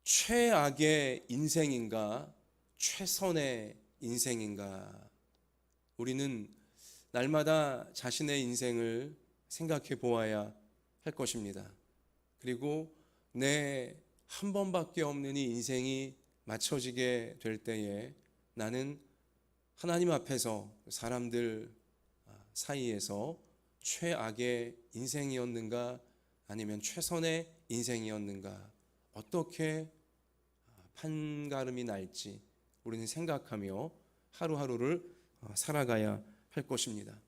최악의 인생인가, 최선의 인생인가? 우리는 날마다 자신의 인생을 생각해 보아야 할 것입니다. 그리고 내 한 번밖에 없는 이 인생이 맞춰지게 될 때에 나는 하나님 앞에서 사람들 사이에서 최악의 인생이었는가 아니면 최선의 인생이었는가, 어떻게 판가름이 날지 우리는 생각하며 하루하루를 살아가야 할 것입니다.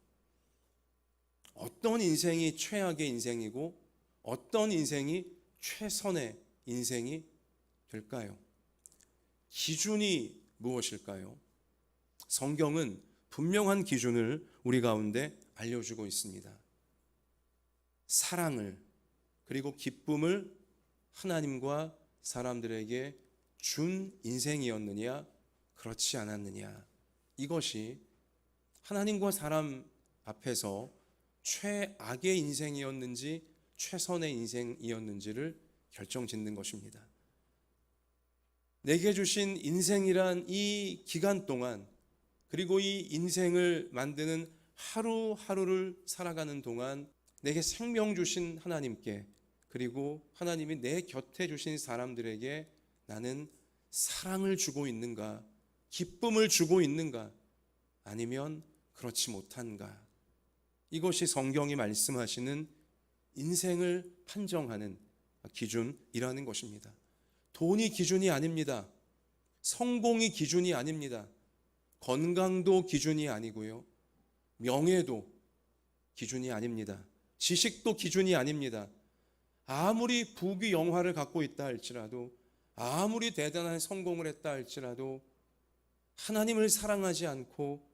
어떤 인생이 최악의 인생이고 어떤 인생이 최선의 인생이 될까요? 기준이 무엇일까요? 성경은 분명한 기준을 우리 가운데 알려주고 있습니다. 사랑을, 그리고 기쁨을 하나님과 사람들에게 준 인생이었느냐, 그렇지 않았느냐, 이것이 하나님과 사람 앞에서 최악의 인생이었는지 최선의 인생이었는지를 결정짓는 것입니다. 내게 주신 인생이란 이 기간 동안, 그리고 이 인생을 만드는 하루하루를 살아가는 동안 내게 생명 주신 하나님께, 그리고 하나님이 내 곁에 주신 사람들에게 나는 사랑을 주고 있는가, 기쁨을 주고 있는가, 아니면 그렇지 못한가? 이것이 성경이 말씀하시는 인생을 판정하는 기준이라는 것입니다. 돈이 기준이 아닙니다. 성공이 기준이 아닙니다. 건강도 기준이 아니고요, 명예도 기준이 아닙니다. 지식도 기준이 아닙니다. 아무리 부귀 영화를 갖고 있다 할지라도, 아무리 대단한 성공을 했다 할지라도 하나님을 사랑하지 않고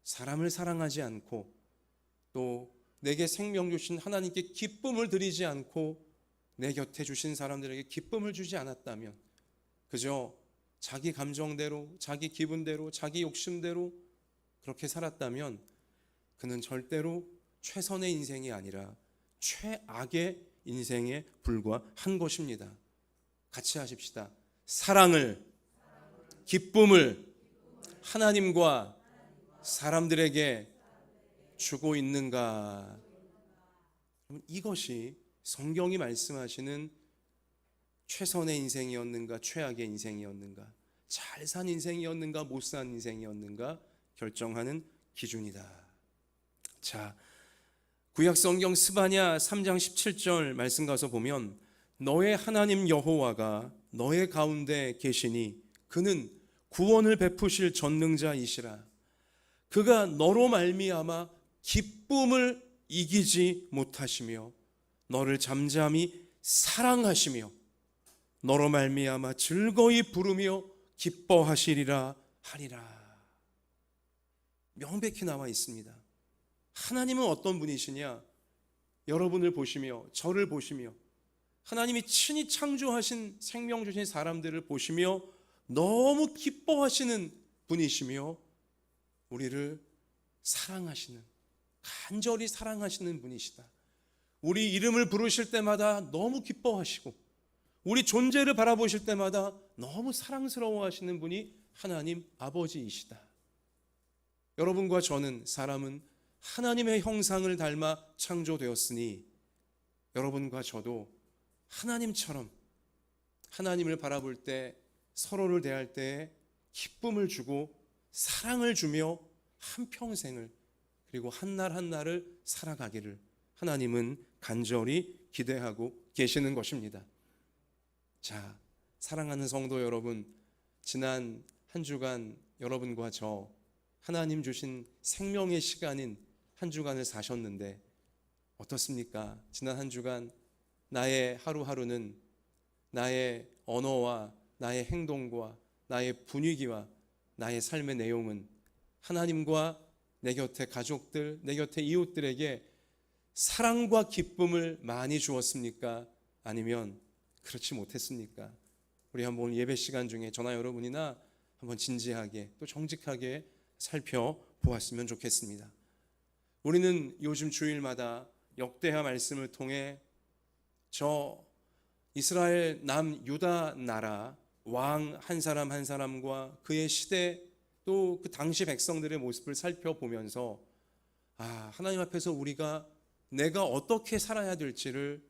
사람을 사랑하지 않고 또 내게 생명 주신 하나님께 기쁨을 드리지 않고 내 곁에 주신 사람들에게 기쁨을 주지 않았다면, 그저 자기 감정대로, 자기 기분대로, 자기 욕심대로 그렇게 살았다면 그는 절대로 최선의 인생이 아니라 최악의 인생에 불과한 것입니다. 같이 하십시다. 사랑을, 기쁨을 하나님과 사람들에게 주고 있는가? 이것이 성경이 말씀하시는 최선의 인생이었는가, 최악의 인생이었는가, 잘 산 인생이었는가, 못 산 인생이었는가 결정하는 기준이다. 자, 구약 성경 스바냐 3장 17절 말씀 가서 보면, 너의 하나님 여호와가 너의 가운데 계시니 그는 구원을 베푸실 전능자이시라. 그가 너로 말미암아 기쁨을 이기지 못하시며 너를 잠잠히 사랑하시며 너로 말미암아 즐거이 부르며 기뻐하시리라 하리라. 명백히 나와 있습니다. 하나님은 어떤 분이시냐? 여러분을 보시며 저를 보시며 하나님이 친히 창조하신 생명 주신 사람들을 보시며 너무 기뻐하시는 분이시며 우리를 사랑하시는, 간절히 사랑하시는 분이시다. 우리 이름을 부르실 때마다 너무 기뻐하시고 우리 존재를 바라보실 때마다 너무 사랑스러워하시는 분이 하나님 아버지이시다. 여러분과 저는, 사람은 하나님의 형상을 닮아 창조되었으니 여러분과 저도 하나님처럼 하나님을 바라볼 때, 서로를 대할 때 기쁨을 주고 사랑을 주며 한평생을, 그리고 한날 한날을 살아가기를 하나님은 간절히 기대하고 계시는 것입니다. 자, 사랑하는 성도 여러분, 지난 한 주간 여러분과 저 하나님 주신 생명의 시간인 한 주간을 사셨는데 어떻습니까? 지난 한 주간 나의 하루하루는 나의 언어와 나의 행동과 나의 분위기와 나의 삶의 내용은 하나님과 내 곁에 가족들, 내 곁에 이웃들에게 사랑과 기쁨을 많이 주었습니까? 아니면 그렇지 못했습니까? 우리 한번 예배 시간 중에 저나 여러분이나 한번 진지하게 또 정직하게 살펴보았으면 좋겠습니다. 우리는 요즘 주일마다 역대하 말씀을 통해 저 이스라엘 남유다 나라 왕 한 사람 한 사람과 그의 시대 또 그 당시 백성들의 모습을 살펴보면서 하나님 앞에서 우리가 내가 어떻게 살아야 될지를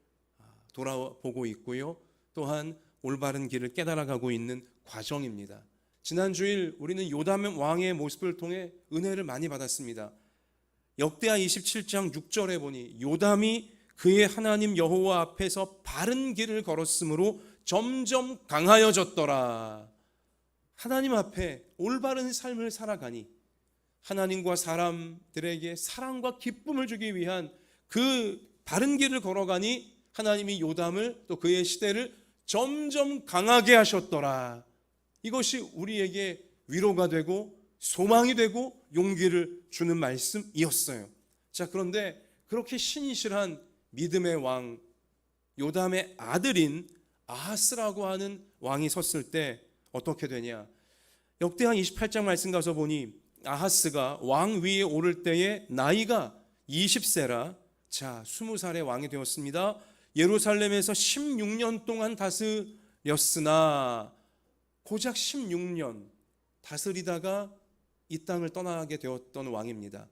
돌아보고 있고요. 또한 올바른 길을 깨달아가고 있는 과정입니다. 지난 주일 우리는 요담 왕의 모습을 통해 은혜를 많이 받았습니다. 역대하 27장 6절에 보니 요담이 그의 하나님 여호와 앞에서 바른 길을 걸었으므로 점점 강하여졌더라. 하나님 앞에 올바른 삶을 살아가니 하나님과 사람들에게 사랑과 기쁨을 주기 위한 그 바른 길을 걸어가니 하나님이 요담을 또 그의 시대를 점점 강하게 하셨더라. 이것이 우리에게 위로가 되고 소망이 되고 용기를 주는 말씀이었어요. 자, 그런데 그렇게 신실한 믿음의 왕 요담의 아들인 아하스라고 하는 왕이 섰을 때 어떻게 되냐? 역대하 28장 말씀 가서 보니 아하스가 왕 위에 오를 때에 나이가 20세라 자 20살의 왕이 되었습니다. 예루살렘에서 16년 동안 다스렸으나 고작 16년 다스리다가 이 땅을 떠나게 되었던 왕입니다.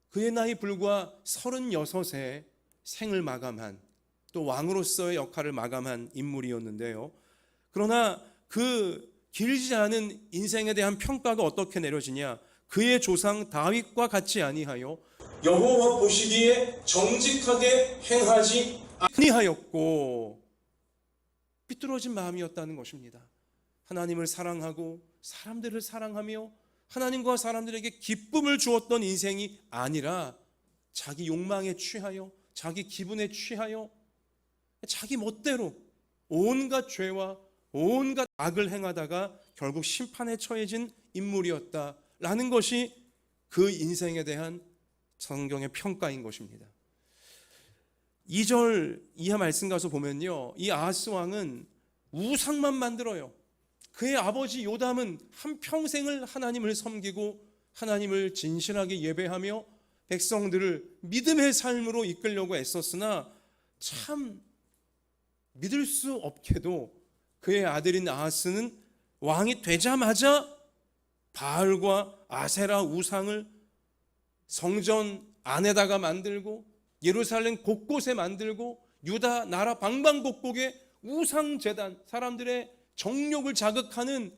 그의 나이 불과 36세 생을 마감한 또 왕으로서의 역할을 마감한 인물이었는데요. 그러나 그 길지 않은 인생에 대한 평가가 어떻게 내려지냐? 그의 조상 다윗과 같지 아니하여 여호와 보시기에 정직하게 행하지 아니하였고 삐뚤어진 마음이었다는 것입니다. 하나님을 사랑하고 사람들을 사랑하며 하나님과 사람들에게 기쁨을 주었던 인생이 아니라 자기 욕망에 취하여 자기 기분에 취하여 자기 멋대로 온갖 죄와 온갖 악을 행하다가 결국 심판에 처해진 인물이었다라는 것이 그 인생에 대한 성경의 평가인 것입니다. 2절 이하 말씀 가서 보면요, 이 아하스 왕은 우상만 만들어요. 그의 아버지 요담은 한평생을 하나님을 섬기고 하나님을 진실하게 예배하며 백성들을 믿음의 삶으로 이끌려고 애썼으나 참 믿을 수 없게도 그의 아들인 아하스는 왕이 되자마자 바알과 아세라 우상을 성전 안에다가 만들고 예루살렘 곳곳에 만들고 유다 나라 방방곡곡에 우상제단, 사람들의 정욕을 자극하는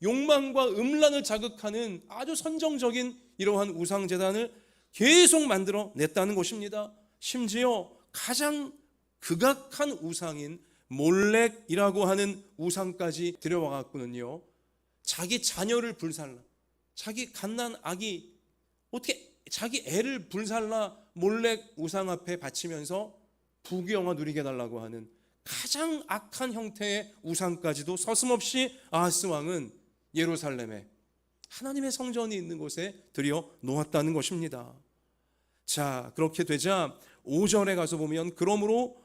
욕망과 음란을 자극하는 아주 선정적인 이러한 우상제단을 계속 만들어 냈다는 것입니다. 심지어 가장 극악한 우상인 몰렉이라고 하는 우상까지 들여와 갖고는요, 자기 자녀를 불살라, 자기 갓난 아기 어떻게 자기 애를 불살라 몰렉 우상 앞에 바치면서 부귀영화 누리게 달라고 하는 가장 악한 형태의 우상까지도 서슴없이 아하스 왕은 예루살렘에 하나님의 성전이 있는 곳에 들여 놓았다는 것입니다. 자, 그렇게 되자 5절에 가서 보면 그러므로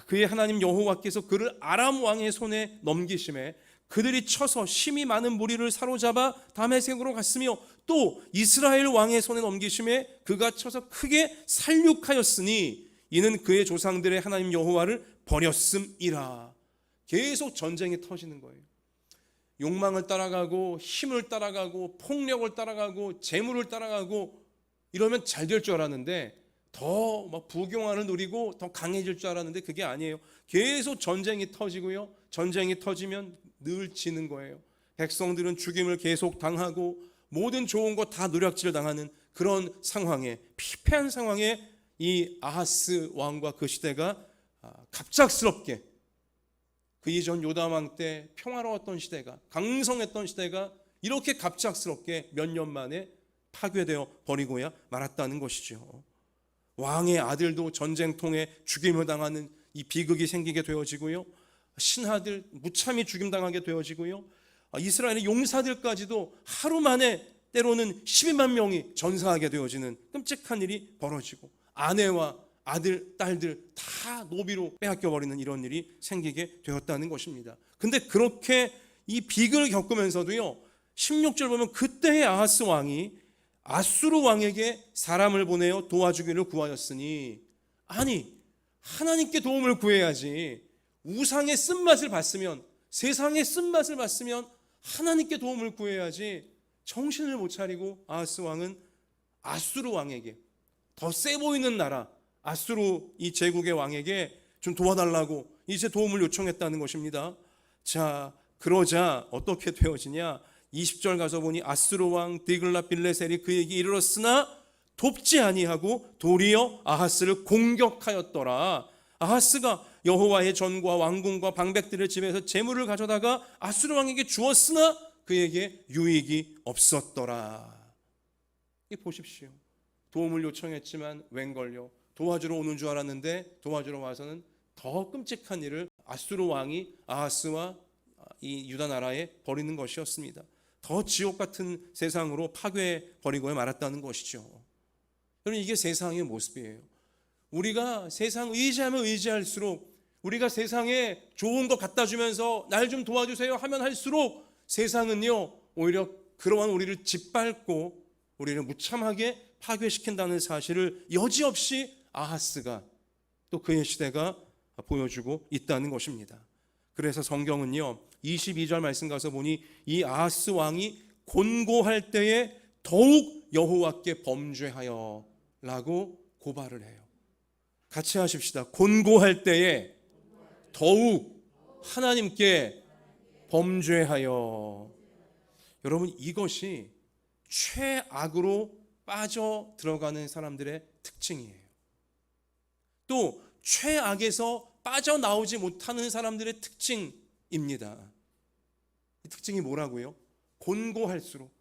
그의 하나님 여호와께서 그를 아람 왕의 손에 넘기심에 그들이 쳐서 심히 많은 무리를 사로잡아 다메섹으로 갔으며 또 이스라엘 왕의 손에 넘기심에 그가 쳐서 크게 살육하였으니 이는 그의 조상들의 하나님 여호와를 버렸음이라. 계속 전쟁이 터지는 거예요. 욕망을 따라가고 힘을 따라가고 폭력을 따라가고 재물을 따라가고 이러면 잘 될 줄 알았는데 더 막 부귀영화를 누리고 더 강해질 줄 알았는데 그게 아니에요. 계속 전쟁이 터지고요. 전쟁이 터지면 늘 지는 거예요. 백성들은 죽임을 계속 당하고 모든 좋은 것 다 노략질 당하는 그런 상황에, 피폐한 상황에 이 아하스 왕과 그 시대가 갑작스럽게 그 이전 요담 왕 때 평화로웠던 시대가, 강성했던 시대가 이렇게 갑작스럽게 몇 년 만에 파괴되어 버리고야 말았다는 것이죠. 왕의 아들도 전쟁통에 죽임을 당하는 이 비극이 생기게 되어지고요, 신하들 무참히 죽임당하게 되어지고요, 이스라엘의 용사들까지도 하루 만에 때로는 12만 명이 전사하게 되어지는 끔찍한 일이 벌어지고 아내와 아들, 딸들 다 노비로 빼앗겨버리는 이런 일이 생기게 되었다는 것입니다. 근데 그렇게 이 비극을 겪으면서도요, 16절 보면 그때의 아하스 왕이 아수르 왕에게 사람을 보내어 도와주기를 구하였으니, 아니 하나님께 도움을 구해야지 우상의 쓴맛을 봤으면, 세상의 쓴맛을 봤으면 하나님께 도움을 구해야지 정신을 못 차리고 아하스 왕은 아수르 왕에게, 더 세 보이는 나라 아수르 이 제국의 왕에게 좀 도와달라고 이제 도움을 요청했다는 것입니다. 자, 그러자 어떻게 되어지냐? 20절 가서 보니 아수르 왕 디글랏빌레셀이 그에게 이르렀으나 돕지 아니하고 도리어 아하스를 공격하였더라. 아하스가 여호와의 전과 왕궁과 방백들의 집에서 재물을 가져다가 아수르 왕에게 주었으나 그에게 유익이 없었더라. 이 보십시오. 도움을 요청했지만 웬걸요, 도와주러 오는 줄 알았는데 도와주러 와서는 더 끔찍한 일을 아수르 왕이 아하스와 이 유다 나라에 벌이는 것이었습니다. 더 지옥 같은 세상으로 파괴해 버리고 말았다는 것이죠. 여러분, 이게 세상의 모습이에요. 우리가 세상 의지하면 의지할수록, 우리가 세상에 좋은 거 갖다 주면서 날 좀 도와주세요 하면 할수록 세상은요 오히려 그러한 우리를 짓밟고 우리를 무참하게 파괴시킨다는 사실을 여지없이 아하스가, 또 그의 시대가 보여주고 있다는 것입니다. 그래서 성경은요 22절 말씀 가서 보니 이 아하스 왕이 곤고할 때에 더욱 여호와께 범죄하여 라고 고발을 해요. 같이 하십시다. 곤고할 때에 더욱 하나님께 범죄하여. 여러분, 이것이 최악으로 빠져 들어가는 사람들의 특징이에요. 또 최악에서 빠져나오지 못하는 사람들의 특징입니다. 이 특징이 뭐라고요? 곤고할수록,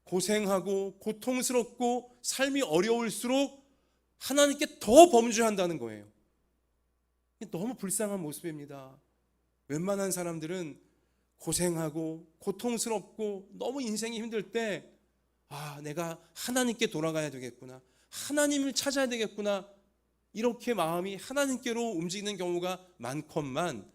고생하고 고통스럽고 삶이 어려울수록 하나님께 더 범죄한다는 거예요. 너무 불쌍한 모습입니다. 웬만한 사람들은 고생하고 고통스럽고 너무 인생이 힘들 때 내가 하나님께 돌아가야 되겠구나, 하나님을 찾아야 되겠구나, 이렇게 마음이 하나님께로 움직이는 경우가 많건만,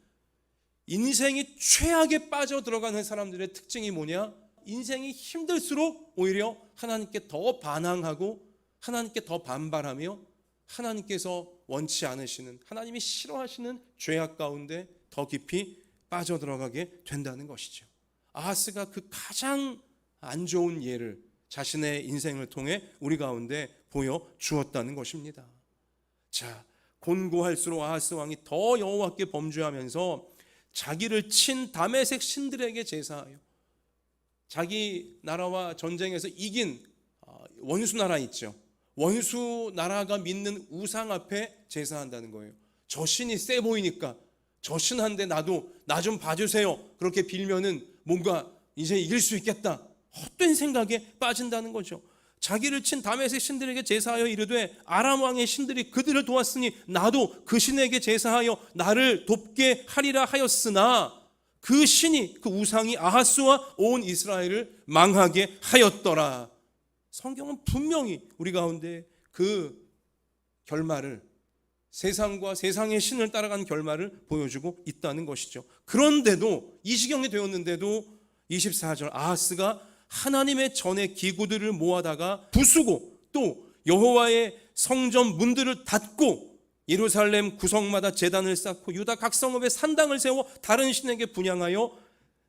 인생이 최악에 빠져 들어가는 사람들의 특징이 뭐냐? 인생이 힘들수록 오히려 하나님께 더 반항하고 하나님께 더 반발하며 하나님께서 원치 않으시는, 하나님이 싫어하시는 죄악 가운데 더 깊이 빠져 들어가게 된다는 것이죠. 아하스가 그 가장 안 좋은 예를 자신의 인생을 통해 우리 가운데 보여주었다는 것입니다. 자, 곤고할수록 아하스 왕이 더 여호와께 범죄하면서 자기를 친 다메섹 신들에게 제사하여, 자기 나라와 전쟁에서 이긴 원수 나라 있죠, 원수 나라가 믿는 우상 앞에 제사한다는 거예요. 저 신이 세 보이니까 저 신한테 나도 나 좀 봐주세요, 그렇게 빌면은 뭔가 이제 이길 수 있겠다, 헛된 생각에 빠진다는 거죠. 자기를 친 다메섹 신들에게 제사하여 이르되 아람 왕의 신들이 그들을 도왔으니 나도 그 신에게 제사하여 나를 돕게 하리라 하였으나 그 신이, 그 우상이 아하스와 온 이스라엘을 망하게 하였더라. 성경은 분명히 우리 가운데 그 결말을, 세상과 세상의 신을 따라간 결말을 보여주고 있다는 것이죠. 그런데도 이 지경이 되었는데도 24절, 아하스가 하나님의 전의 기구들을 모아다가 부수고 또 여호와의 성전 문들을 닫고 예루살렘 구성마다 제단을 쌓고 유다 각 성읍에 산당을 세워 다른 신에게 분향하여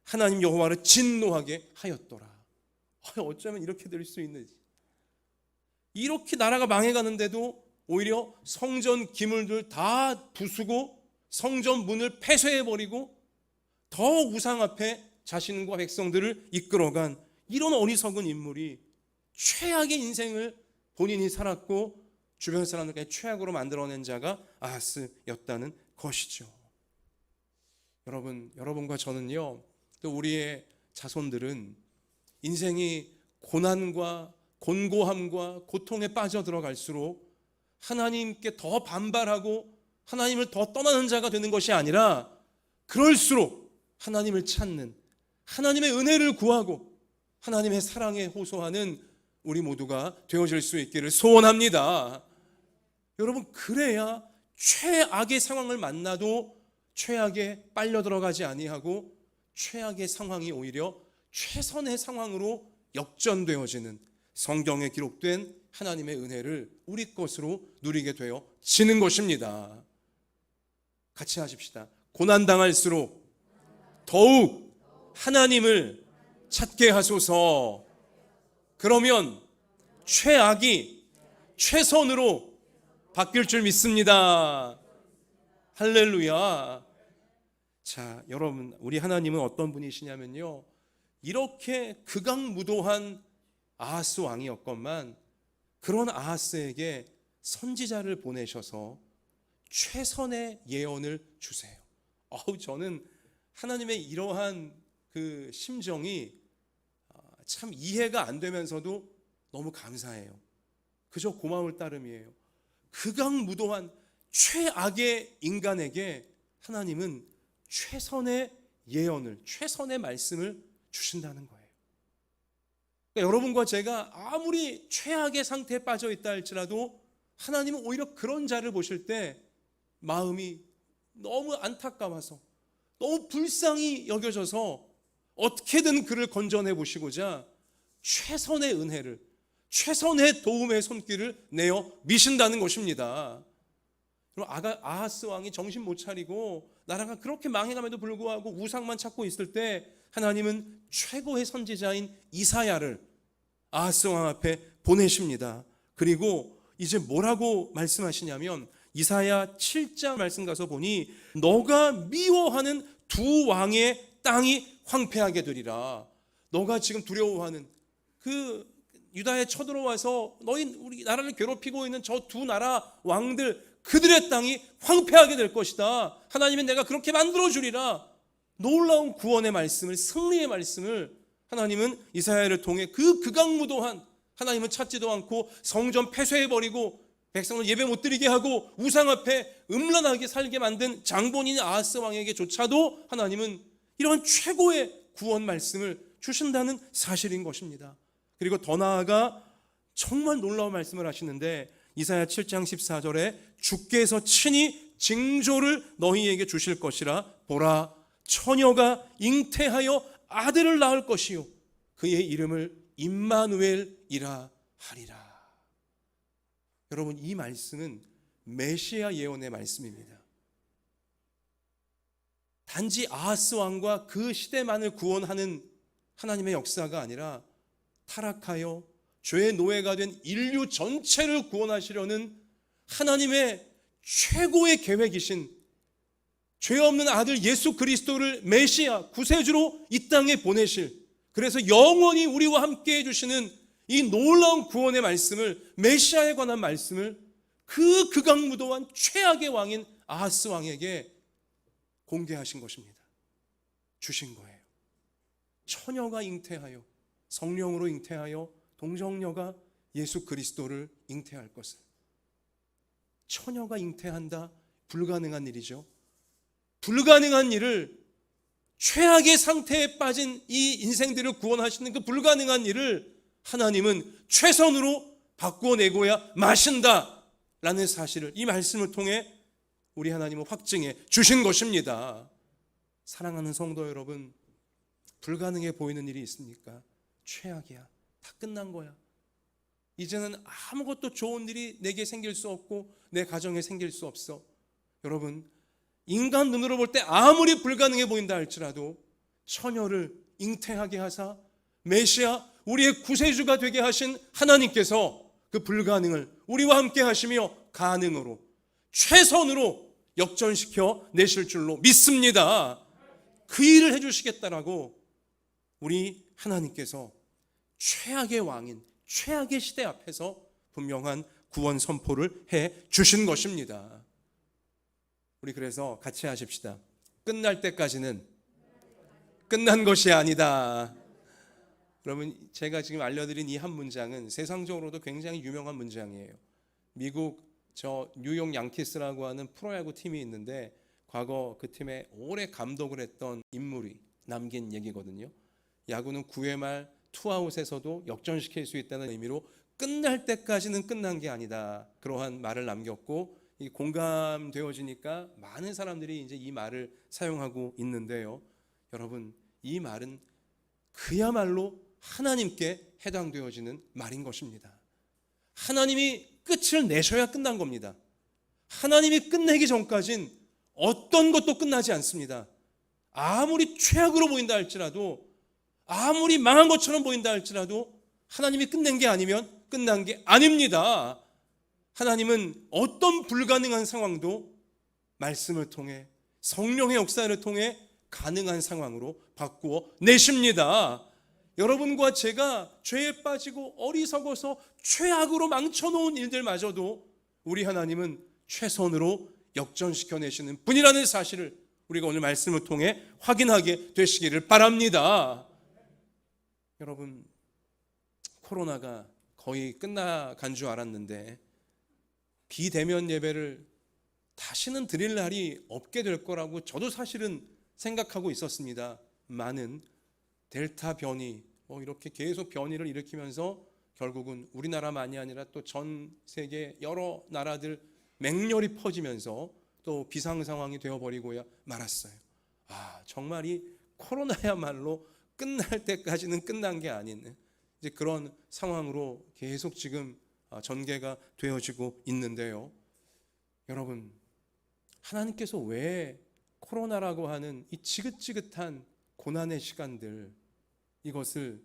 하나님 여호와를 진노하게 하였더라. 어쩌면 이렇게 될 수 있는지. 이렇게 나라가 망해가는데도 오히려 성전 기물들 다 부수고 성전 문을 폐쇄해버리고 더 우상 앞에 자신과 백성들을 이끌어간 이런 어리석은 인물이 최악의 인생을 본인이 살았고 주변 사람들까지 최악으로 만들어낸 자가 아하스였다는 것이죠. 여러분과 저는요, 또 우리의 자손들은 인생이 고난과 곤고함과 고통에 빠져 들어갈수록 하나님께 더 반발하고 하나님을 더 떠나는 자가 되는 것이 아니라 그럴수록 하나님을 찾는, 하나님의 은혜를 구하고 하나님의 사랑에 호소하는 우리 모두가 되어질 수 있기를 소원합니다. 여러분, 그래야 최악의 상황을 만나도 최악에 빨려 들어가지 아니하고 최악의 상황이 오히려 최선의 상황으로 역전되어지는, 성경에 기록된 하나님의 은혜를 우리 것으로 누리게 되어지는 것입니다. 같이 하십시다. 고난당할수록 더욱 하나님을 찾게 하소서. 그러면 최악이 최선으로 바뀔 줄 믿습니다. 할렐루야. 자, 여러분, 우리 하나님은 어떤 분이시냐면요, 이렇게 극악무도한 아하스 왕이었건만 그런 아하스에게 선지자를 보내셔서 최선의 예언을 주세요. 저는 하나님의 이러한 그 심정이 참 이해가 안 되면서도 너무 감사해요. 그저 고마울 따름이에요. 극악무도한 최악의 인간에게 하나님은 최선의 예언을, 최선의 말씀을 주신다는 거예요. 그러니까 여러분과 제가 아무리 최악의 상태에 빠져 있다 할지라도 하나님은 오히려 그런 자를 보실 때 마음이 너무 안타까워서, 너무 불쌍히 여겨져서 어떻게든 그를 건져내 보시고자 최선의 은혜를, 최선의 도움의 손길을 내어 미신다는 것입니다. 그럼 아하스 왕이 정신 못 차리고 나라가 그렇게 망해감에도 불구하고 우상만 찾고 있을 때 하나님은 최고의 선지자인 이사야를 아하스 왕 앞에 보내십니다. 그리고 이제 뭐라고 말씀하시냐면 이사야 7장 말씀 가서 보니 너가 미워하는 두 왕의 땅이 황폐하게 되리라. 너가 지금 두려워하는 그 유다에 쳐들어와서 우리 나라를 괴롭히고 있는 저 두 나라 왕들, 그들의 땅이 황폐하게 될 것이다. 하나님은 내가 그렇게 만들어 주리라. 놀라운 구원의 말씀을, 승리의 말씀을 하나님은 이사야를 통해 그 극악무도한, 하나님은 찾지도 않고 성전 폐쇄해버리고 백성을 예배 못 드리게 하고 우상 앞에 음란하게 살게 만든 장본인 아하스 왕에게조차도 하나님은 이런 최고의 구원 말씀을 주신다는 사실인 것입니다. 그리고 더 나아가 정말 놀라운 말씀을 하시는데 이사야 7장 14절에 주께서 친히 징조를 너희에게 주실 것이라. 보라, 처녀가 잉태하여 아들을 낳을 것이요 그의 이름을 임마누엘이라 하리라. 여러분, 이 말씀은 메시아 예언의 말씀입니다. 단지 아하스 왕과 그 시대만을 구원하는 하나님의 역사가 아니라 타락하여 죄의 노예가 된 인류 전체를 구원하시려는 하나님의 최고의 계획이신 죄 없는 아들 예수 그리스도를 메시아 구세주로 이 땅에 보내실, 그래서 영원히 우리와 함께 해주시는 이 놀라운 구원의 말씀을, 메시아에 관한 말씀을 그 극악무도한 최악의 왕인 아하스 왕에게 공개하신 것입니다. 주신 거예요. 처녀가 잉태하여, 성령으로 잉태하여 동정녀가 예수 그리스도를 잉태할 것을. 처녀가 잉태한다, 불가능한 일이죠. 불가능한 일을, 최악의 상태에 빠진 이 인생들을 구원하시는 그 불가능한 일을 하나님은 최선으로 바꿔내고야 마신다라는 사실을 이 말씀을 통해 우리 하나님은 확증해 주신 것입니다. 사랑하는 성도 여러분, 불가능해 보이는 일이 있습니까? 최악이야. 다 끝난 거야. 이제는 아무것도 좋은 일이 내게 생길 수 없고 내 가정에 생길 수 없어. 여러분, 인간 눈으로 볼 때 아무리 불가능해 보인다 할지라도 처녀를 잉태하게 하사 메시아, 우리의 구세주가 되게 하신 하나님께서 그 불가능을 우리와 함께 하시며 가능으로, 최선으로 역전시켜 내실 줄로 믿습니다. 그 일을 해주시겠다라고 우리 하나님께서 최악의 왕인, 최악의 시대 앞에서 분명한 구원 선포를 해 주신 것입니다. 우리 그래서 같이 하십시다. 끝날 때까지는 끝난 것이 아니다. 그러면 제가 지금 알려드린 이 한 문장은 세상적으로도 굉장히 유명한 문장이에요. 미국 뉴욕 양키스라고 하는 프로야구 팀이 있는데 과거 그 팀에 오래 감독을 했던 인물이 남긴 얘기거든요. 야구는 9회 말 투아웃에서도 역전시킬 수 있다는 의미로 끝날 때까지는 끝난 게 아니다, 그러한 말을 남겼고, 이 공감되어지니까 많은 사람들이 이제 이 말을 사용하고 있는데요. 여러분, 이 말은 그야말로 하나님께 해당되어지는 말인 것입니다. 하나님이 끝을 내셔야 끝난 겁니다. 하나님이 끝내기 전까진 어떤 것도 끝나지 않습니다. 아무리 최악으로 보인다 할지라도, 아무리 망한 것처럼 보인다 할지라도 하나님이 끝낸 게 아니면 끝난 게 아닙니다. 하나님은 어떤 불가능한 상황도 말씀을 통해, 성령의 역사를 통해 가능한 상황으로 바꾸어 내십니다. 여러분과 제가 죄에 빠지고 어리석어서 최악으로 망쳐놓은 일들마저도 우리 하나님은 최선으로 역전시켜내시는 분이라는 사실을 우리가 오늘 말씀을 통해 확인하게 되시기를 바랍니다. 여러분, 코로나가 거의 끝나간 줄 알았는데 비대면 예배를 다시는 드릴 날이 없게 될 거라고 저도 사실은 생각하고 있었습니다. 많은 델타 변이 이렇게 계속 변이를 일으키면서 결국은 우리나라만이 아니라 또 전 세계 여러 나라들 맹렬히 퍼지면서 또 비상 상황이 되어버리고야 말았어요. 정말 이 코로나야말로 끝날 때까지는 끝난 게 아닌 이제 그런 상황으로 계속 지금 전개가 되어지고 있는데요. 여러분, 하나님께서 왜 코로나라고 하는 이 지긋지긋한 고난의 시간들, 이것을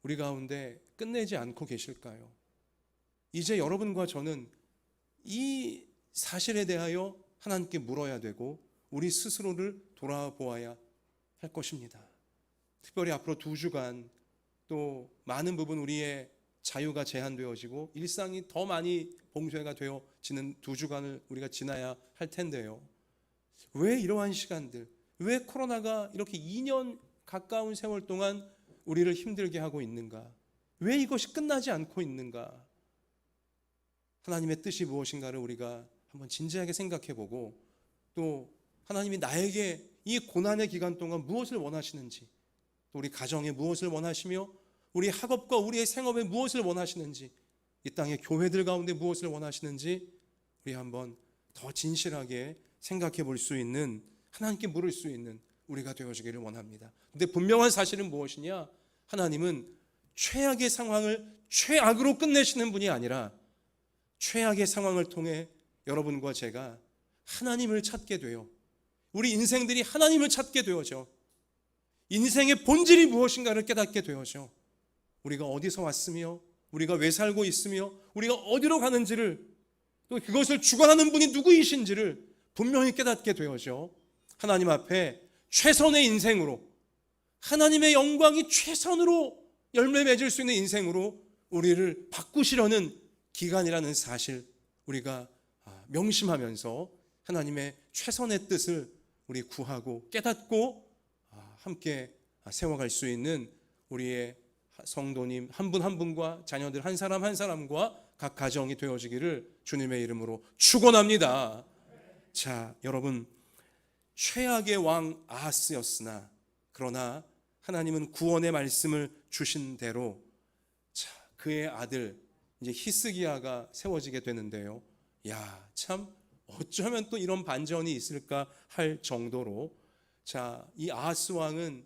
우리 가운데 끝내지 않고 계실까요? 이제 여러분과 저는 이 사실에 대하여 하나님께 물어야 되고 우리 스스로를 돌아보아야 할 것입니다. 특별히 앞으로 2주간 또 많은 부분 우리의 자유가 제한되어지고 일상이 더 많이 봉쇄가 되어지는 2주간을 우리가 지나야 할 텐데요. 왜 이러한 시간들, 왜 코로나가 이렇게 2년 가까운 세월 동안 우리를 힘들게 하고 있는가? 왜 이것이 끝나지 않고 있는가? 하나님의 뜻이 무엇인가를 우리가 한번 진지하게 생각해보고, 또 하나님이 나에게 이 고난의 기간 동안 무엇을 원하시는지, 또 우리 가정에 무엇을 원하시며 우리 학업과 우리의 생업에 무엇을 원하시는지, 이 땅의 교회들 가운데 무엇을 원하시는지 우리 한번 더 진실하게 생각해 볼 수 있는, 하나님께 물을 수 있는 우리가 되어지기를 원합니다. 근데 분명한 사실은 무엇이냐? 하나님은 최악의 상황을 최악으로 끝내시는 분이 아니라 최악의 상황을 통해 여러분과 제가 하나님을 찾게 되어, 우리 인생들이 하나님을 찾게 되어져, 인생의 본질이 무엇인가를 깨닫게 되어져, 우리가 어디서 왔으며 우리가 왜 살고 있으며 우리가 어디로 가는지를, 또 그것을 주관하는 분이 누구이신지를 분명히 깨닫게 되어져 하나님 앞에 최선의 인생으로, 하나님의 영광이 최선으로 열매 맺을 수 있는 인생으로 우리를 바꾸시려는 기간이라는 사실 우리가 명심하면서 하나님의 최선의 뜻을 우리 구하고 깨닫고 함께 세워갈 수 있는 우리의 성도님 한 분 한 분과 자녀들 한 사람 한 사람과 각 가정이 되어지기를 주님의 이름으로 축원합니다. 자, 여러분, 최악의 왕 아하스였으나 그러나 하나님은 구원의 말씀을 주신 대로 그의 아들 이제 히스기야가 세워지게 되는데요. 참 어쩌면 또 이런 반전이 있을까 할 정도로, 이 아하스 왕은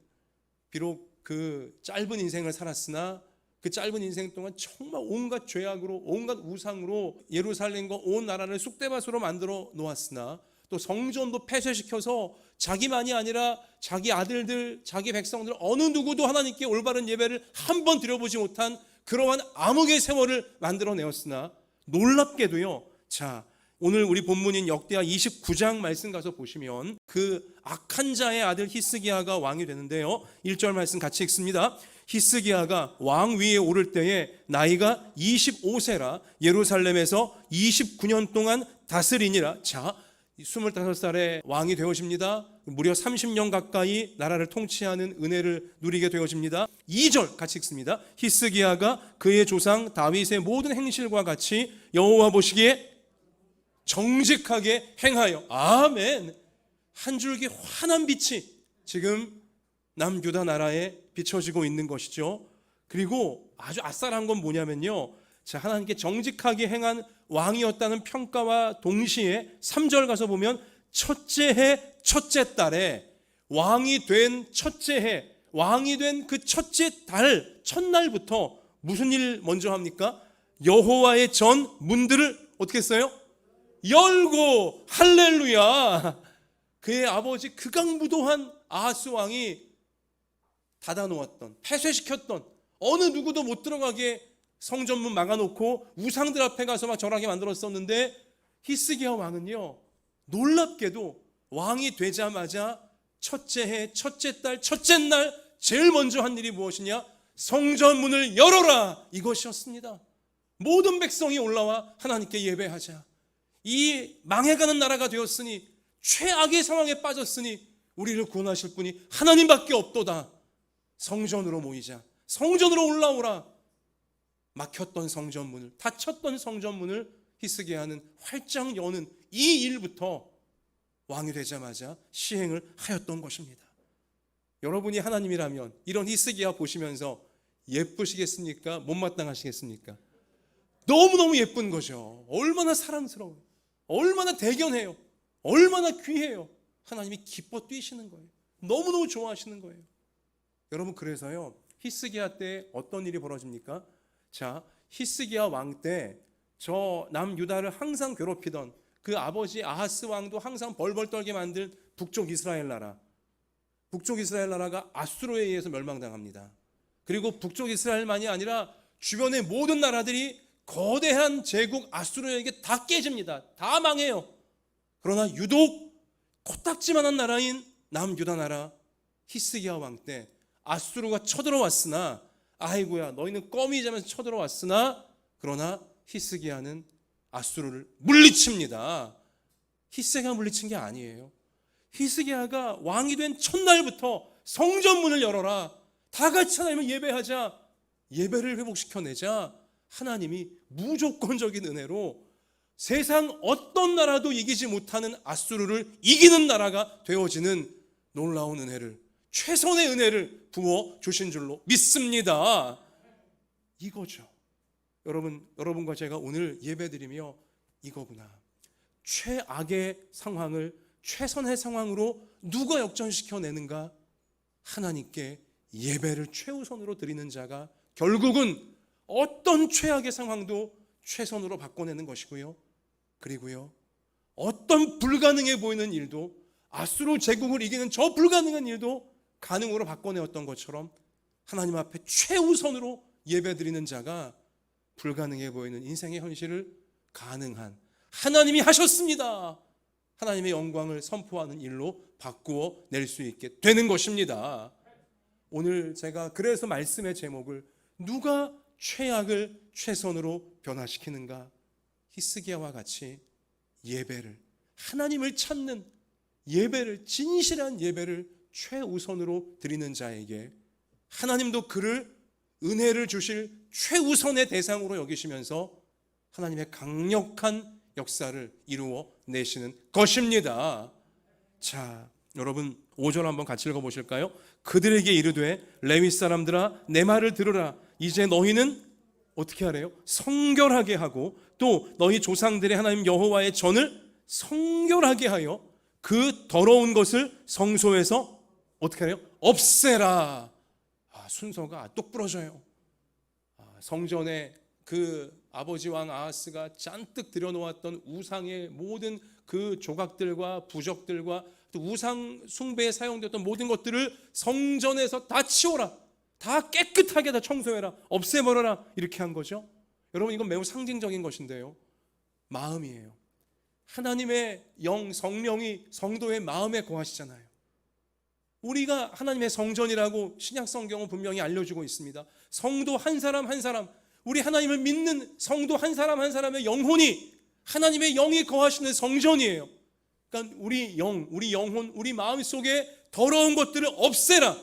비록 그 짧은 인생을 살았으나 그 짧은 인생 동안 정말 온갖 죄악으로, 온갖 우상으로 예루살렘과 온 나라를 쑥대밭으로 만들어 놓았으나, 또 성전도 폐쇄시켜서 자기만이 아니라 자기 아들들, 자기 백성들 어느 누구도 하나님께 올바른 예배를 한 번 드려보지 못한 그러한 암흑의 세월을 만들어내었으나, 놀랍게도요, 오늘 우리 본문인 역대하 29장 말씀 가서 보시면 그 악한 자의 아들 히스기야가 왕이 되는데요, 1절 말씀 같이 읽습니다. 히스기야가 왕 위에 오를 때에 나이가 25세라 예루살렘에서 29년 동안 다스리니라. 25살에 왕이 되어집니다. 무려 30년 가까이 나라를 통치하는 은혜를 누리게 되어집니다. 2절 같이 읽습니다. 히스기야가 그의 조상 다윗의 모든 행실과 같이 여호와 보시기에 정직하게 행하여. 아멘. 한 줄기 환한 빛이 지금 남유다 나라에 비춰지고 있는 것이죠. 그리고 아주 아싸한 건 뭐냐면요, 하나님께 정직하게 행한 왕이었다는 평가와 동시에 3절 가서 보면 첫째 해 첫째 달에 왕이 된 첫째 해, 왕이 된 그 첫째 달 첫날부터 무슨 일 먼저 합니까? 여호와의 전 문들을 어떻게 했어요? 열고. 할렐루야. 그의 아버지 극악무도한 아하스 왕이 닫아놓았던, 폐쇄시켰던, 어느 누구도 못 들어가게 성전문 막아놓고 우상들 앞에 가서 막 절하게 만들었었는데, 히스기야 왕은요, 놀랍게도 왕이 되자마자 첫째 해, 첫째 달, 첫째 날 제일 먼저 한 일이 무엇이냐? 성전문을 열어라, 이것이었습니다. 모든 백성이 올라와 하나님께 예배하자. 이 망해가는 나라가 되었으니, 최악의 상황에 빠졌으니 우리를 구원하실 분이 하나님밖에 없도다. 성전으로 모이자, 성전으로 올라오라. 막혔던 성전문을, 닫혔던 성전문을 히스기야는 활짝 여는 이 일부터 왕이 되자마자 시행을 하였던 것입니다. 여러분이 하나님이라면 이런 히스기야 보시면서 예쁘시겠습니까? 못마땅하시겠습니까? 너무너무 예쁜 거죠. 얼마나 사랑스러워요. 얼마나 대견해요. 얼마나 귀해요. 하나님이 기뻐 뛰시는 거예요. 너무너무 좋아하시는 거예요. 여러분, 그래서요, 히스기야 때 어떤 일이 벌어집니까? 자, 히스기야 왕 때 저 남유다를 항상 괴롭히던 그 아버지 아하스 왕도 항상 벌벌 떨게 만든 북쪽 이스라엘 나라, 북쪽 이스라엘 나라가 아수르에 의해서 멸망당합니다. 그리고 북쪽 이스라엘만이 아니라 주변의 모든 나라들이 거대한 제국 아수르에게 다 깨집니다. 다 망해요. 그러나 유독 코딱지만한 나라인 남유다 나라 히스기야 왕 때 아수르가 쳐들어왔으나, 아이고야 너희는 껌이 자면서 쳐들어왔으나, 그러나 히스기야는 아수르를 물리칩니다. 히스기야가 물리친 게 아니에요. 히스기야가 왕이 된 첫날부터 성전문을 열어라, 다 같이 하나님을 예배하자, 예배를 회복시켜내자 하나님이 무조건적인 은혜로 세상 어떤 나라도 이기지 못하는 아수르를 이기는 나라가 되어지는 놀라운 은혜를, 최선의 은혜를 부어주신 줄로 믿습니다. 이거죠. 여러분과 제가 오늘 예배드리며 이거구나. 최악의 상황을 최선의 상황으로 누가 역전시켜내는가? 하나님께 예배를 최우선으로 드리는 자가 결국은 어떤 최악의 상황도 최선으로 바꿔내는 것이고요. 그리고요, 어떤 불가능해 보이는 일도, 아수르 제국을 이기는 저 불가능한 일도 가능으로 바꿔내었던 것처럼 하나님 앞에 최우선으로 예배드리는 자가 불가능해 보이는 인생의 현실을 가능한, 하나님이 하셨습니다, 하나님의 영광을 선포하는 일로 바꾸어 낼 수 있게 되는 것입니다. 오늘 제가 그래서 말씀의 제목을 누가 최악을 최선으로 변화시키는가? 히스기야와 같이 예배를, 하나님을 찾는 예배를, 진실한 예배를 최우선으로 드리는 자에게 하나님도 그를 은혜를 주실 최우선의 대상으로 여기시면서 하나님의 강력한 역사를 이루어 내시는 것입니다. 자, 여러분 5절 한번 같이 읽어보실까요? 그들에게 이르되 레위 사람들아 내 말을 들으라. 이제 너희는 어떻게 하래요? 성결하게 하고 또 너희 조상들의 하나님 여호와의 전을 성결하게 하여 그 더러운 것을 성소에서 어떻게 하래요? 없애라. 순서가 똑 부러져요. 성전에 그 아버지 왕 아하스가 잔뜩 들여놓았던 우상의 모든 그 조각들과 부적들과 또 우상 숭배에 사용되었던 모든 것들을 성전에서 다 치워라, 다 깨끗하게 다 청소해라, 없애버려라, 이렇게 한 거죠. 여러분, 이건 매우 상징적인 것인데요, 마음이에요. 하나님의 영, 성령이 성도의 마음에 거하시잖아요. 우리가 하나님의 성전이라고 신약 성경은 분명히 알려주고 있습니다. 성도 한 사람 한 사람, 우리 하나님을 믿는 성도 한 사람 한 사람의 영혼이 하나님의 영이 거하시는 성전이에요. 그러니까 우리 영, 우리 영혼, 우리 마음 속에 더러운 것들을 없애라.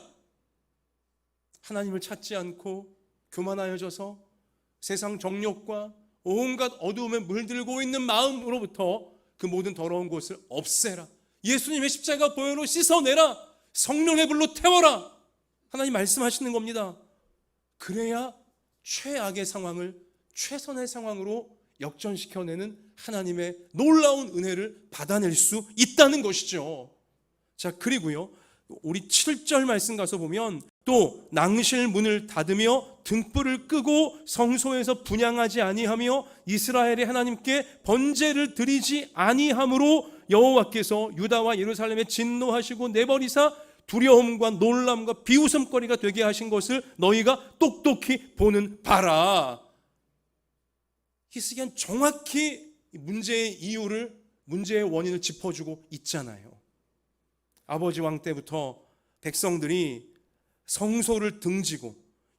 하나님을 찾지 않고 교만하여져서 세상 정욕과 온갖 어두움에 물들고 있는 마음으로부터 그 모든 더러운 것을 없애라. 예수님의 십자가 보혈로 씻어내라. 성령의 불로 태워라. 하나님 말씀하시는 겁니다. 그래야 최악의 상황을 최선의 상황으로 역전시켜내는 하나님의 놀라운 은혜를 받아낼 수 있다는 것이죠. 자, 그리고요, 우리 7절 말씀 가서 보면 또 낭실 문을 닫으며 등불을 끄고 성소에서 분향하지 아니하며 이스라엘의 하나님께 번제를 드리지 아니함으로 여호와께서 유다와 예루살렘에 진노하시고 내버리사 두려움과 놀람과 비웃음거리가 되게 하신 것을 너희가 똑똑히 보는 바라. 히스기야는 정확히 문제의 이유를, 문제의 원인을 짚어주고 있잖아요. 아버지 왕 때부터 백성들이 성소를 등지고,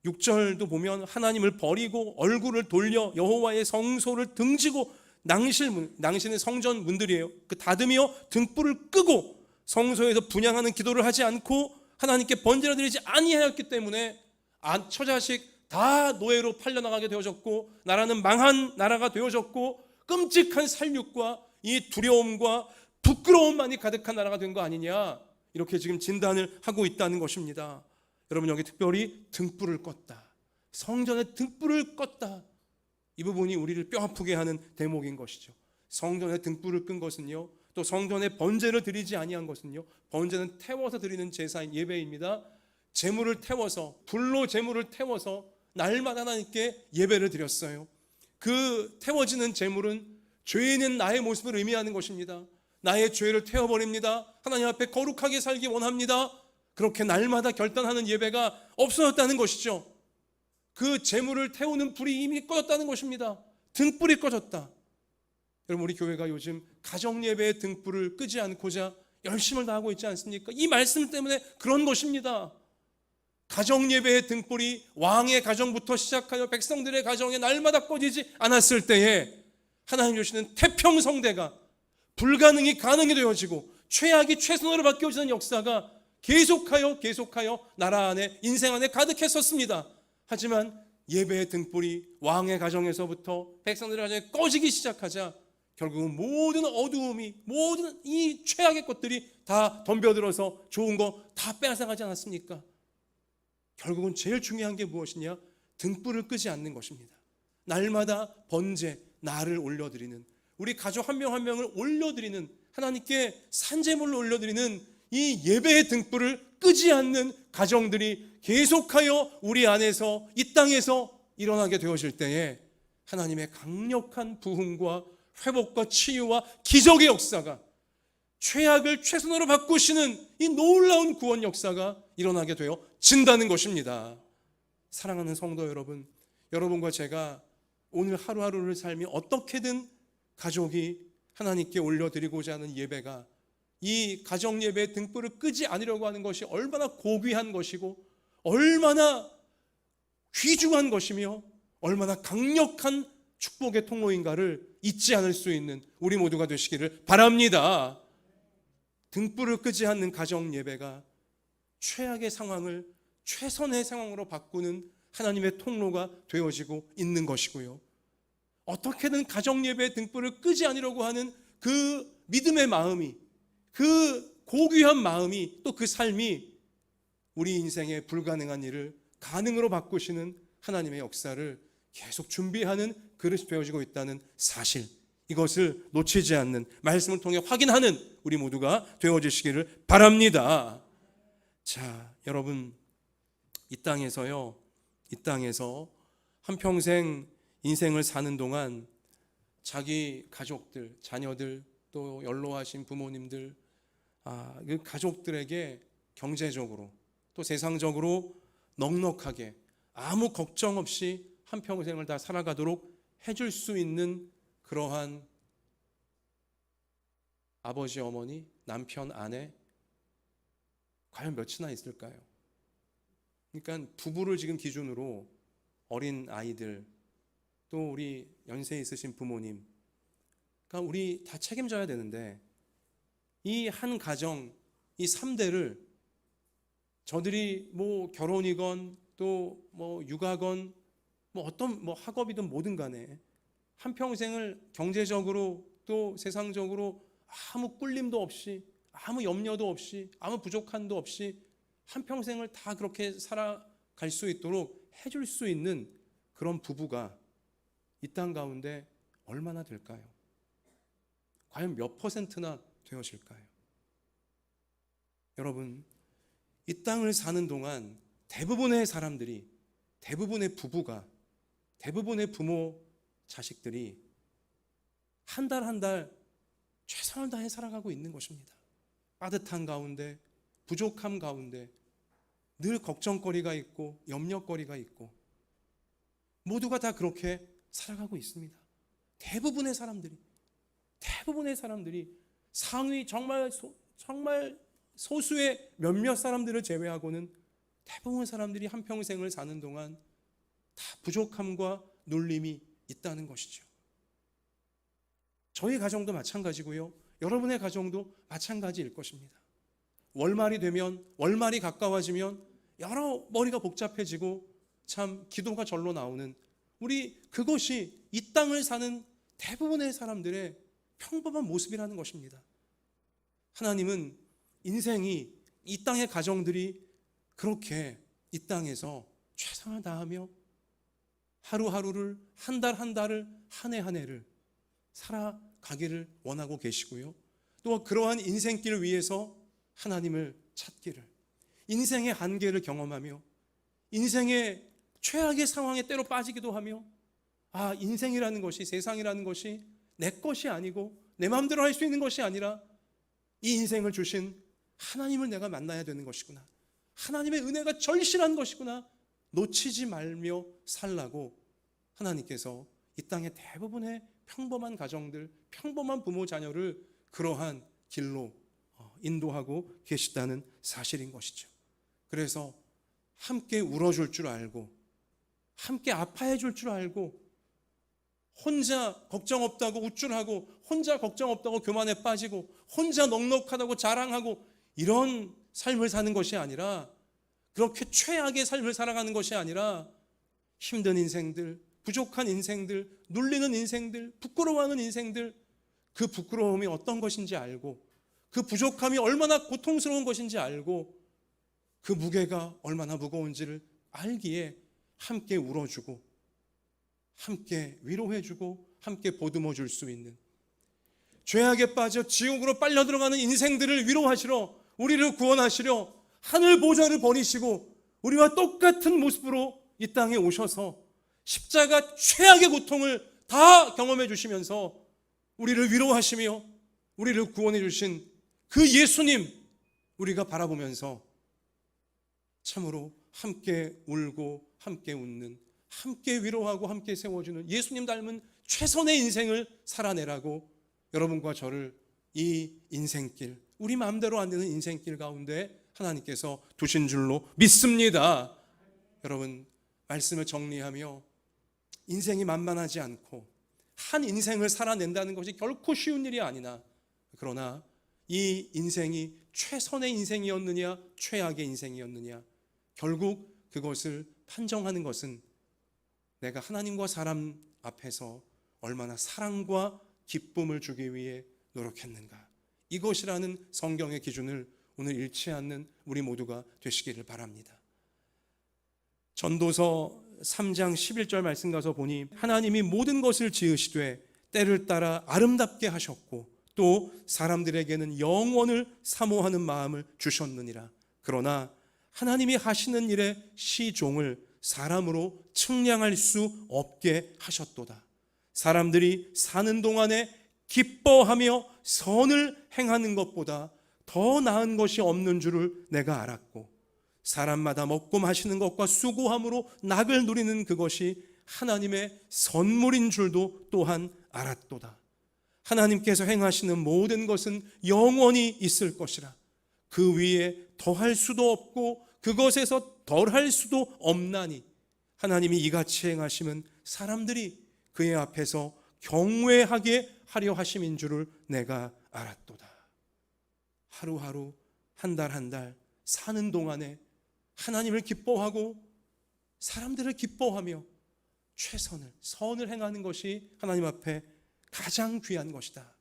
6절도 보면 하나님을 버리고 얼굴을 돌려 여호와의 성소를 등지고, 낭신의 성전 문들이에요. 그 다듬이어 등불을 끄고 성소에서 분향하는 기도를 하지 않고 하나님께 번제를 드리지 아니하였기 때문에 처자식 다 노예로 팔려나가게 되어졌고, 나라는 망한 나라가 되어졌고, 끔찍한 살육과 이 두려움과 부끄러움만이 가득한 나라가 된 거 아니냐, 이렇게 지금 진단을 하고 있다는 것입니다. 여러분, 여기 특별히 등불을 껐다, 성전에 등불을 껐다, 이 부분이 우리를 뼈아프게 하는 대목인 것이죠. 성전에 등불을 끈 것은요, 또 성전에 번제를 드리지 아니한 것은요, 번제는 태워서 드리는 제사인 예배입니다. 제물을 태워서, 불로 제물을 태워서 날마다 하나님께 예배를 드렸어요. 그 태워지는 제물은 죄 있는 나의 모습을 의미하는 것입니다. 나의 죄를 태워버립니다. 하나님 앞에 거룩하게 살기 원합니다. 그렇게 날마다 결단하는 예배가 없어졌다는 것이죠. 그 제물을 태우는 불이 이미 꺼졌다는 것입니다. 등불이 꺼졌다. 여러분, 우리 교회가 요즘 가정예배의 등불을 끄지 않고자 열심을 다하고 있지 않습니까? 이 말씀 때문에 그런 것입니다. 가정예배의 등불이 왕의 가정부터 시작하여 백성들의 가정에 날마다 꺼지지 않았을 때에 하나님 주시는 태평성대가 불가능이 가능이 되어지고 최악이 최선으로 바뀌어지는 역사가 계속하여 나라 안에, 인생 안에 가득했었습니다. 하지만 예배의 등불이 왕의 가정에서부터 백성들의 가정에 꺼지기 시작하자 결국은 모든 어두움이, 모든 이 최악의 것들이 다 덤벼들어서 좋은 거 다 빼앗아가지 않았습니까? 결국은 제일 중요한 게 무엇이냐? 등불을 끄지 않는 것입니다. 날마다 번제, 나를 올려드리는, 우리 가족 한 명 한 명을 올려드리는, 하나님께 산제물로 올려드리는 이 예배의 등불을 끄지 않는 가정들이 계속하여 우리 안에서, 이 땅에서 일어나게 되어질 때에 하나님의 강력한 부흥과 회복과 치유와 기적의 역사가, 최악을 최선으로 바꾸시는 이 놀라운 구원 역사가 일어나게 되어진다는 것입니다. 사랑하는 성도 여러분, 여러분과 제가 오늘 하루하루를 삶이 어떻게든 가족이 하나님께 올려드리고자 하는 예배가, 이 가정예배의 등불을 끄지 않으려고 하는 것이 얼마나 고귀한 것이고 얼마나 귀중한 것이며 얼마나 강력한 축복의 통로인가를 잊지 않을 수 있는 우리 모두가 되시기를 바랍니다. 등불을 끄지 않는 가정예배가 최악의 상황을 최선의 상황으로 바꾸는 하나님의 통로가 되어지고 있는 것이고요, 어떻게든 가정예배의 등불을 끄지 않으려고 하는 그 믿음의 마음이, 그 고귀한 마음이, 또 그 삶이 우리 인생의 불가능한 일을 가능으로 바꾸시는 하나님의 역사를 계속 준비하는 그릇이 되어지고 있다는 사실, 이것을 놓치지 않는, 말씀을 통해 확인하는 우리 모두가 되어주시기를 바랍니다. 자, 여러분, 이 땅에서 한평생 인생을 사는 동안 자기 가족들, 자녀들, 또 연로하신 부모님들, 그 가족들에게 경제적으로 또 세상적으로 넉넉하게 아무 걱정 없이 한평생을 다 살아가도록 해줄 수 있는 그러한 아버지, 어머니, 남편, 아내 과연 몇이나 있을까요? 그러니까 부부를 지금 기준으로 어린 아이들, 또 우리 연세 있으신 부모님, 그러니까 우리 다 책임져야 되는데 이 한 가정, 이 3대를 저들이 뭐 결혼이건 또 뭐 육아건 뭐 어떤 뭐 학업이든 뭐든 간에 한평생을 경제적으로 또 세상적으로 아무 꿀림도 없이, 아무 염려도 없이, 아무 부족함도 없이 한평생을 다 그렇게 살아갈 수 있도록 해줄 수 있는 그런 부부가 이 땅 가운데 얼마나 될까요? 과연 몇 %나 되어질까요? 여러분, 이 땅을 사는 동안 대부분의 사람들이, 대부분의 부부가, 대부분의 부모, 자식들이 한 달 한 달 최선을 다해 살아가고 있는 것입니다. 빠듯한 가운데, 부족함 가운데 늘 걱정거리가 있고 염려거리가 있고 모두가 다 그렇게 살아가고 있습니다. 대부분의 사람들이 상위 정말 소수의 몇몇 사람들을 제외하고는 대부분 사람들이 한평생을 사는 동안 다 부족함과 눌림이 있다는 것이죠. 저희 가정도 마찬가지고요. 여러분의 가정도 마찬가지일 것입니다. 월말이 가까워지면 여러 머리가 복잡해지고 참 기도가 절로 나오는 그것이 이 땅을 사는 대부분의 사람들의 평범한 모습이라는 것입니다. 하나님은 인생이 이 땅의 가정들이 그렇게 이 땅에서 최선을 다하며 하루하루를 한 달 한 달을 한 해 한 해를 살아가기를 원하고 계시고요. 또 그러한 인생길을 위해서 하나님을 찾기를, 인생의 한계를 경험하며 인생의 최악의 상황에 때로 빠지기도 하며 인생이라는 것이, 세상이라는 것이 내 것이 아니고 내 마음대로 할 수 있는 것이 아니라 이 인생을 주신 하나님을 내가 만나야 되는 것이구나, 하나님의 은혜가 절실한 것이구나, 놓치지 말며 살라고 하나님께서 이 땅의 대부분의 평범한 가정들, 평범한 부모 자녀를 그러한 길로 인도하고 계시다는 사실인 것이죠. 그래서 함께 울어줄 줄 알고, 함께 아파해 줄 줄 알고, 혼자 걱정 없다고 우쭐하고, 혼자 걱정 없다고 교만에 빠지고, 혼자 넉넉하다고 자랑하고, 이런 삶을 사는 것이 아니라, 그렇게 최악의 삶을 살아가는 것이 아니라, 힘든 인생들, 부족한 인생들, 눌리는 인생들, 부끄러워하는 인생들, 그 부끄러움이 어떤 것인지 알고, 그 부족함이 얼마나 고통스러운 것인지 알고, 그 무게가 얼마나 무거운지를 알기에 함께 울어주고, 함께 위로해주고, 함께 보듬어 줄 수 있는, 죄악에 빠져 지옥으로 빨려 들어가는 인생들을 위로하시러, 우리를 구원하시려 하늘 보좌를 버리시고 우리와 똑같은 모습으로 이 땅에 오셔서 십자가 최악의 고통을 다 경험해 주시면서 우리를 위로하시며 우리를 구원해 주신 그 예수님, 우리가 바라보면서 참으로 함께 울고 함께 웃는, 함께 위로하고 함께 세워주는 예수님 닮은 최선의 인생을 살아내라고 여러분과 저를 이 인생길, 우리 마음대로 안 되는 인생길 가운데 하나님께서 두신 줄로 믿습니다. 여러분, 말씀을 정리하며 인생이 만만하지 않고 한 인생을 살아낸다는 것이 결코 쉬운 일이 아니나, 그러나 이 인생이 최선의 인생이었느냐 최악의 인생이었느냐, 결국 그것을 판정하는 것은 내가 하나님과 사람 앞에서 얼마나 사랑과 기쁨을 주기 위해 노력했는가, 이것이라는 성경의 기준을 오늘 잃지 않는 우리 모두가 되시기를 바랍니다. 전도서 3장 11절 말씀 가서 보니 하나님이 모든 것을 지으시되 때를 따라 아름답게 하셨고 또 사람들에게는 영원을 사모하는 마음을 주셨느니라. 그러나 하나님이 하시는 일의 시종을 사람으로 측량할 수 없게 하셨도다. 사람들이 사는 동안에 기뻐하며 선을 행하는 것보다 더 나은 것이 없는 줄을 내가 알았고, 사람마다 먹고 마시는 것과 수고함으로 낙을 누리는 그것이 하나님의 선물인 줄도 또한 알았도다. 하나님께서 행하시는 모든 것은 영원히 있을 것이라. 그 위에 더할 수도 없고 그것에서 덜할 수도 없나니 하나님이 이같이 행하심은 사람들이 그의 앞에서 경외하게 하려 하심인 줄을 내가 알았도다. 하루하루 한 달 한 달 사는 동안에 하나님을 기뻐하고 사람들을 기뻐하며 선을 행하는 것이 하나님 앞에 가장 귀한 것이다.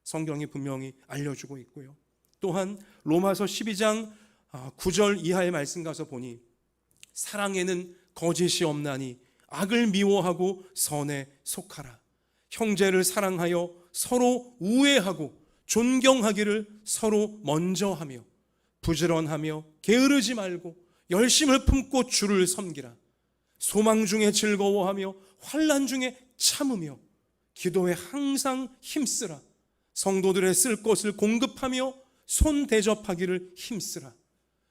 성경이 분명히 알려주고 있고요. 또한 로마서 12장 9절 이하의 말씀 가서 보니 사랑에는 거짓이 없나니 악을 미워하고 선에 속하라. 형제를 사랑하여 서로 우애하고 존경하기를 서로 먼저 하며 부지런하며 게으르지 말고 열심을 품고 주를 섬기라. 소망 중에 즐거워하며 환난 중에 참으며 기도에 항상 힘쓰라. 성도들의 쓸 것을 공급하며 손 대접하기를 힘쓰라.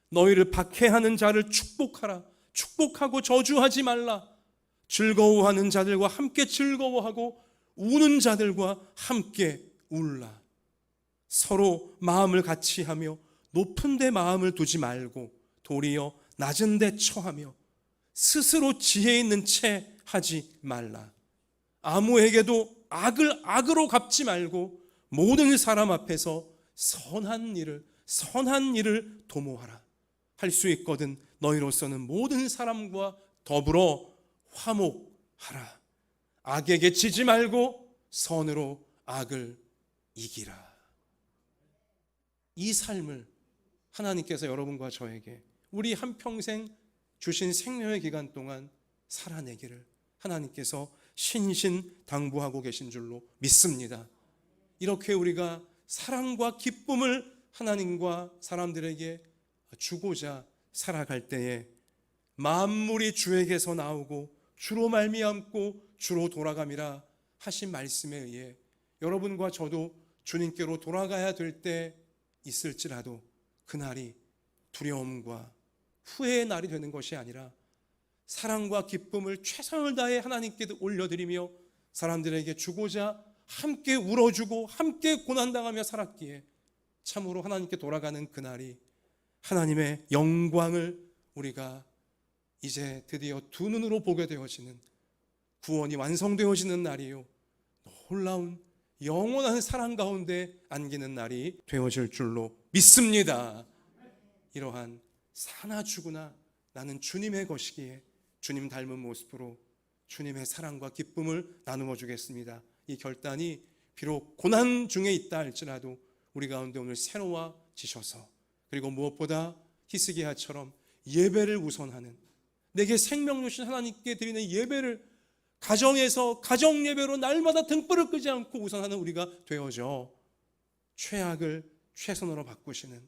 너희를 박해하는 자를 축복하라. 축복하고 저주하지 말라. 즐거워하는 자들과 함께 즐거워하고 우는 자들과 함께 울라. 서로 마음을 같이 하며 높은 데 마음을 두지 말고 도리어 낮은 데 처하며 스스로 지혜 있는 채 하지 말라. 아무에게도 악을 악으로 갚지 말고 모든 사람 앞에서 선한 일을 도모하라. 할 수 있거든 너희로서는 모든 사람과 더불어 화목하라. 악에게 지지 말고 선으로 악을 이기라. 이 삶을 하나님께서 여러분과 저에게 우리 한평생 주신 생명의 기간 동안 살아내기를 하나님께서 신신당부하고 계신 줄로 믿습니다. 이렇게 우리가 사랑과 기쁨을 하나님과 사람들에게 주고자 살아갈 때에 만물이 주에게서 나오고 주로 말미암고 주로 돌아감이라 하신 말씀에 의해 여러분과 저도 주님께로 돌아가야 될 때 있을지라도 그날이 두려움과 후회의 날이 되는 것이 아니라 사랑과 기쁨을 최선을 다해 하나님께 올려드리며 사람들에게 주고자 함께 울어주고 함께 고난당하며 살았기에 참으로 하나님께 돌아가는 그날이 하나님의 영광을 우리가 이제 드디어 두 눈으로 보게 되어지는 구원이 완성되어지는 날이요 놀라운 영원한 사랑 가운데 안기는 날이 되어질 줄로 믿습니다. 이러한 사나 죽으나 나는 주님의 것이기에 주님 닮은 모습으로 주님의 사랑과 기쁨을 나누어 주겠습니다. 이 결단이 비록 고난 중에 있다 할지라도 우리 가운데 오늘 새로워지셔서 그리고 무엇보다 히스기야처럼 예배를 우선하는 내게 생명 주신 하나님께 드리는 예배를 가정에서 가정 예배로 날마다 등불을 끄지 않고 우선하는 우리가 되어져 최악을 최선으로 바꾸시는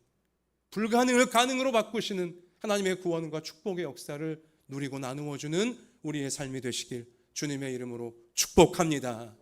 불가능을 가능으로 바꾸시는 하나님의 구원과 축복의 역사를 누리고 나누어주는 우리의 삶이 되시길 주님의 이름으로 축복합니다.